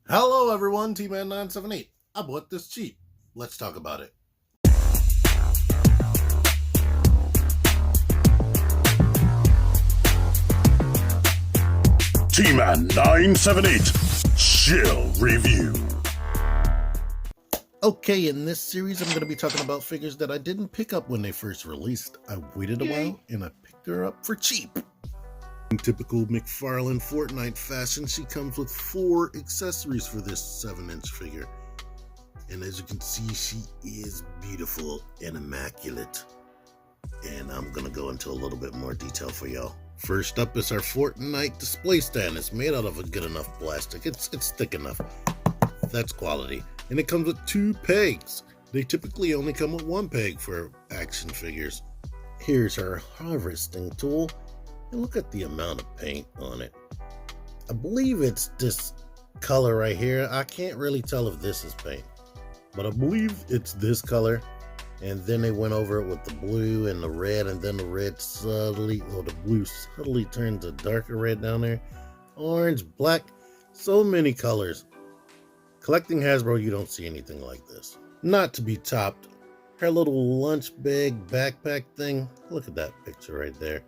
Hello everyone, T-Man978. I bought this cheap. Let's talk about it. T-Man 978 Chill Review. Okay, in this series I'm going to be talking about figures that I didn't pick up when they first released. I waited a while and I picked her up for cheap. In typical McFarlane Fortnite fashion, she comes with 4 accessories for this 7-inch figure. And as you can see, she is beautiful and immaculate. And I'm going to go into a little bit more detail for y'all. First up is our Fortnite display stand. It's made out of a good enough plastic. It's thick enough. That's quality. And it comes with 2 pegs. They typically only come with 1 peg for action figures. Here's our harvesting tool. And look at the amount of paint on it. I believe it's this color right here. I can't really tell if this is paint, but I believe it's this color. And then they went over it with the blue and the red, and then the red subtly, or the blue subtly turns a darker red down there. Orange, black, so many colors. Collecting Hasbro, you don't see anything like this. Not to be topped, her little lunch bag backpack thing. Look at that picture right there.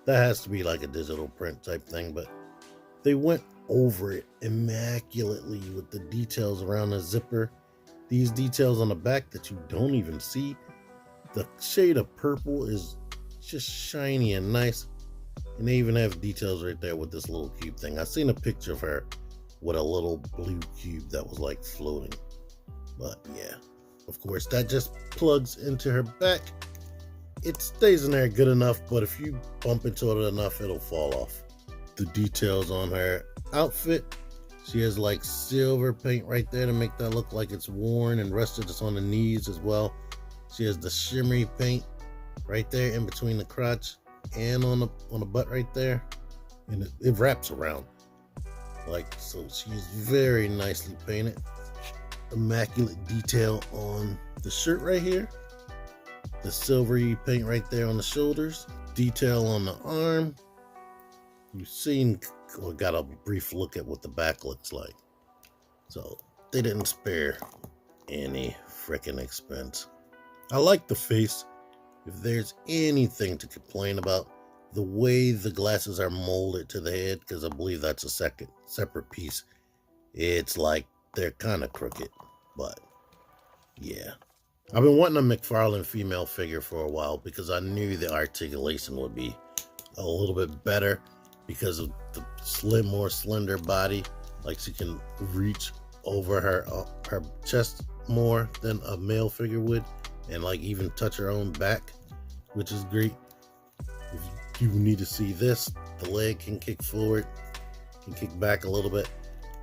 That has to be like a digital print type thing, but they went over it immaculately with the details around the zipper. These details on the back that you don't even see. The shade of purple is just shiny and nice. And they even have details right there with this little cube thing. I seen a picture of her with a little blue cube that was like floating. But yeah, of course, that just plugs into her back. It stays in there good enough, but if you bump into it enough, it'll fall off. The details on her outfit. She has like silver paint right there to make that look like it's worn and rusted. It's on the knees as well. She has the shimmery paint right there in between the crotch and on the butt right there. And it wraps around. Like, so she's very nicely painted. Immaculate detail on the shirt right here. The silvery paint right there on the shoulders. Detail on the arm. You've seen or got a brief look at what the back looks like. So they didn't spare any frickin' expense. I like the face. If there's anything to complain about, the way the glasses are molded to the head, because I believe that's a separate piece. It's like they're kind of crooked, but yeah. I've been wanting a McFarlane female figure for a while because I knew the articulation would be a little bit better because of the more slender body. Like she can reach over her chest more than a male figure would, and like even touch her own back, which is great. If you need to see this, the leg can kick forward, can kick back a little bit.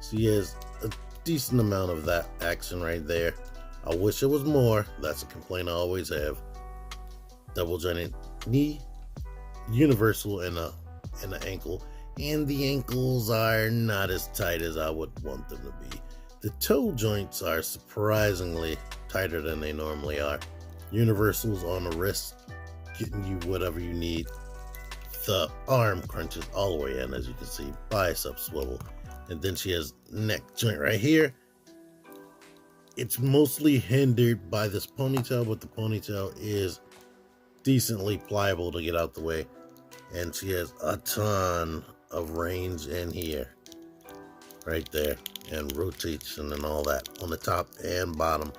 She has a decent amount of that action right there. I wish it was more. That's a complaint I always have. Double jointed knee, universal in the ankle, and the ankles are not as tight as I would want them to be. The toe joints are surprisingly tighter than they normally are. Universals on the wrist, getting you whatever you need. The arm crunches all the way in, as you can see, bicep swivel, and then she has neck joint right here. It's mostly hindered by this ponytail, but the ponytail is decently pliable to get out the way. And she has a ton of range in here. Right there. And rotation and all that on the top and bottom.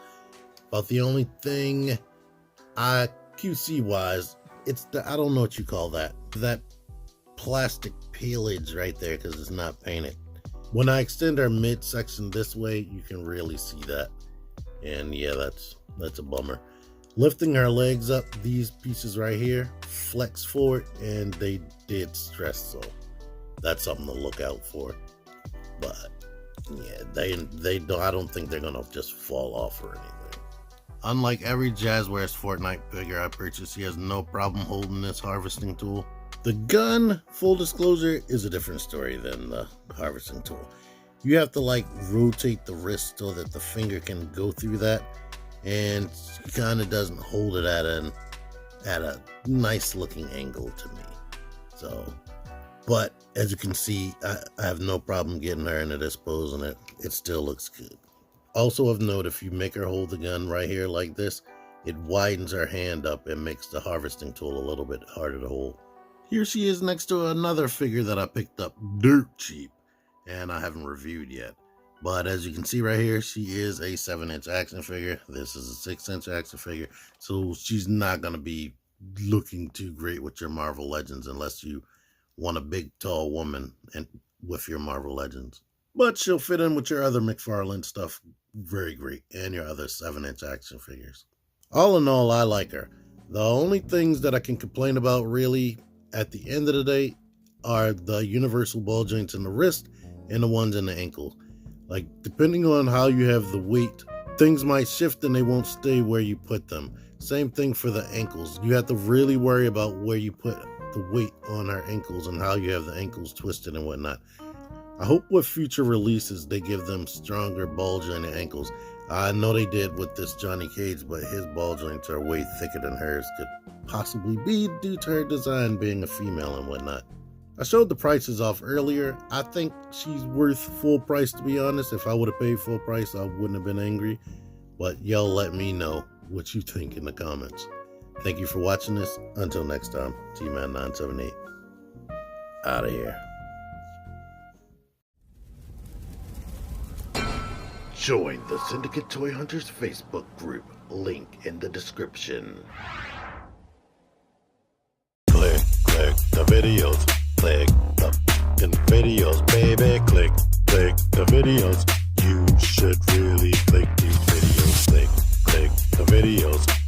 About the only thing QC-wise, it's I don't know what you call that. That plastic peelage right there because it's not painted. When I extend our midsection this way, you can really see that. And yeah, that's a bummer. Lifting her legs up, these pieces right here flex forward, and they did stress, so that's something to look out for. But yeah, they don't. I don't think they're gonna just fall off or anything. Unlike every Jazzwares Fortnite figure I purchased, he has no problem holding this harvesting tool. The gun, full disclosure, is a different story than the harvesting tool. You have to like rotate the wrist so that the finger can go through that, and it kind of doesn't hold it at a nice looking angle to me. So But as you can see, I have no problem getting her into this pose, and it still looks good. Also of note, if you make her hold the gun right here like this, it widens her hand up and makes the harvesting tool a little bit harder to hold. Here she is next to another figure that I picked up dirt cheap, and I haven't reviewed yet. But as you can see right here, she is a 7-inch action figure. This is a 6-inch action figure, so she's not going to be looking too great with your Marvel Legends unless you want a big, tall woman and with your Marvel Legends. But she'll fit in with your other McFarlane stuff very great, and your other 7-inch action figures. All in all, I like her. The only things that I can complain about really at the end of the day are the universal ball joints in the wrist and the ones in the ankles. Like, depending on how you have the weight, things might shift and they won't stay where you put them. Same thing for the ankles. You have to really worry about where you put the weight on her ankles and how you have the ankles twisted and whatnot. I hope with future releases they give them stronger ball jointed ankles. I know they did with this Johnny Cage, but his ball joints are way thicker than hers. Could possibly be due to her design being a female and whatnot. I showed the prices off earlier. I think she's worth full price, to be honest. If I would have paid full price, I wouldn't have been angry. But y'all let me know what you think in the comments. Thank you for watching this. Until next time, T-Man978. Out of here. Join the Syndicate Toy Hunters Facebook group. Link in the description. Click the videos. Click the videos, baby. Click the videos. You should really click these videos. Click the videos.